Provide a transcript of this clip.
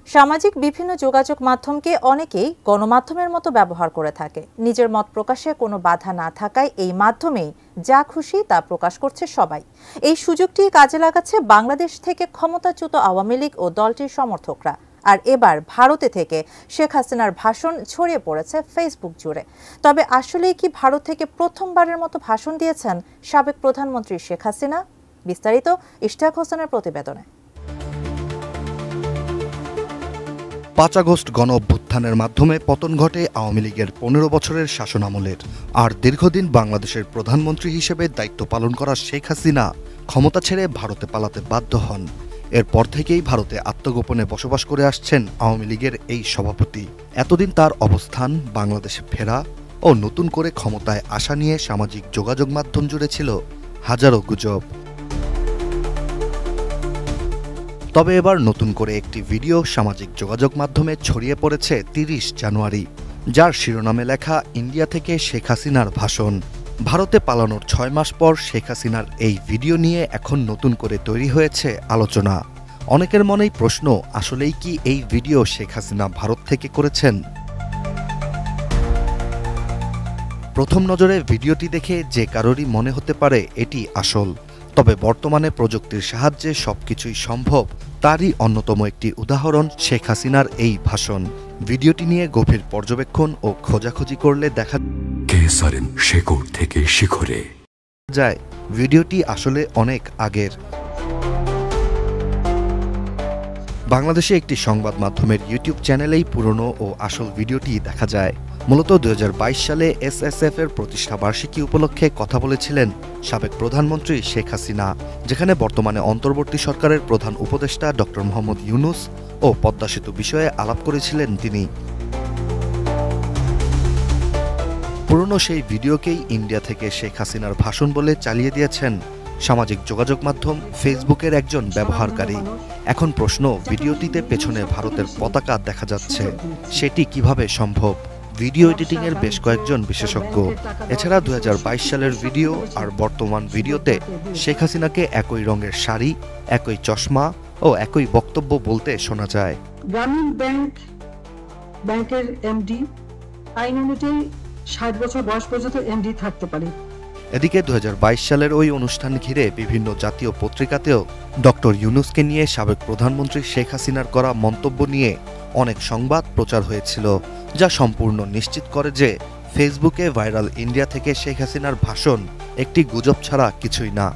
সামাজিক বিভিন্ন যোগাযোগ মাধ্যমকে অনেকেই গণমাধ্যমের মতো ব্যবহার করে থাকে। নিজের মত প্রকাশে কোনো বাধা না থাকায় এই মাধ্যমেই যা খুশি তা প্রকাশ করছে সবাই। এই সুযোগটি কাজে লাগাচ্ছে বাংলাদেশ থেকে ক্ষমতাচ্যুত আওয়ামী লীগ ও দলটির সমর্থকরা। আর এবার ভারতে থেকে শেখ হাসিনার ভাষণ ছড়িয়ে পড়েছে ফেসবুক জুড়ে। তবে আসলেই কি ভারত থেকে প্রথমবারের মতো ভাষণ দিয়েছেন সাবেক প্রধানমন্ত্রী শেখ হাসিনা? বিস্তারিত ইশতিয়াক হোসেনের প্রতিবেদনে। ৫ আগস্ট গণ-অভ্যুত্থানের মাধ্যমে পতন ঘটে আওয়ামী লীগের ১৫ বছরের শাসনামলের। আর দীর্ঘদিন বাংলাদেশের প্রধানমন্ত্রী হিসেবে দায়িত্ব পালন করা শেখ হাসিনা ক্ষমতা ছেড়ে ভারতে পালাতে বাধ্য হন। এরপর থেকেই ভারতে আত্মগোপনে বসবাস করে আসছেন আওয়ামী লীগের এই সভাপতি। এতদিন তার অবস্থান বাংলাদেশে ফেরা ও নতুন করে ক্ষমতায় আসা নিয়ে সামাজিক যোগাযোগ মাধ্যম জুড়ে ছিল হাজারো গুজব। তবে এবার নতুন করে একটি ভিডিও সামাজিক যোগাযোগ মাধ্যমে ছড়িয়ে পড়েছে ৩০ জানুয়ারি, যার শিরোনামে লেখা ইন্ডিয়া থেকে শেখ হাসিনার ভাষণ। ভারতে পালানোর ৬ মাস পর শেখ হাসিনার এই ভিডিও নিয়ে এখন নতুন করে তৈরি হয়েছে আলোচনা। অনেকের মনেই প্রশ্ন, আসলেই কি এই ভিডিও শেখ হাসিনা ভারত থেকে করেছেন? প্রথম নজরে ভিডিওটি দেখে যে কারোরই মনে হতে পারে এটি আসল। তবে বর্তমানে প্রযুক্তির সাহায্যে সবকিছুই সম্ভব, তারই অন্যতম একটি উদাহরণ শেখ হাসিনার এই ভাষণ। ভিডিওটি নিয়ে গভীর পর্যবেক্ষণ ও খোঁজাখুঁজি করলে দেখা যায় ভিডিওটি আসলে অনেক আগের। বাংলাদেশে একটি সংবাদ মাধ্যমের ইউটিউব চ্যানেলেই পুরনো ও আসল ভিডিওটি দেখা যায়। মূলত ২০২২ সালে এসএসএফ এর প্রতিষ্ঠা বার্ষিকী উপলক্ষে কথা বলেছিলেন সাবেক প্রধানমন্ত্রী শেখ হাসিনা, যেখানে বর্তমানে অন্তর্বর্তী সরকারের প্রধান উপদেষ্টা ডক্টর মোহাম্মদ ইউনূস ও পদ্মা সেতু বিষয়ে আলাপ করেছিলেন তিনি। পুরনো সেই ভিডিওকেই ইন্ডিয়া থেকে শেখ হাসিনার ভাষণ বলে চালিয়ে দিয়েছেন সামাজিক যোগাযোগ মাধ্যম ফেসবুকের একজন ব্যবহারকারী। এখন প্রশ্ন, ভিডিওটিতে পেছনে ভারতের পতাকা দেখা যাচ্ছে, সেটি কিভাবে সম্ভব? ভিডিও এডিটিংয়ের বেশ কয়েকজন বিশেষজ্ঞ। এছাড়া ২০২২ সালের ভিডিও আর বর্তমান ভিডিওতে শেখ হাসিনাকে একই রঙের শাড়ি, একই চশমা ও একই বক্তব্য বলতে শোনা যায়। গ্রামীণ ব্যাংকের এমডি আইন অনুযায়ী ৬০ বছর বয়স পর্যন্ত এমডি থাকতে পারে। এদিকে ২০২২ সালের ওই অনুষ্ঠান ঘিরে বিভিন্ন জাতীয় পত্রিকাতেও ডক্টর ইউনূসকে নিয়ে সাবেক প্রধানমন্ত্রী শেখ হাসিনার করা মন্তব্য নিয়ে অনেক সংবাদ প্রচার হয়েছিল, যা সম্পূর্ণ নিশ্চিত করে যে ফেসবুকে ভাইরাল ইন্ডিয়া থেকে শেখ হাসিনার ভাষণ একটি গুজব ছাড়া কিছুই না।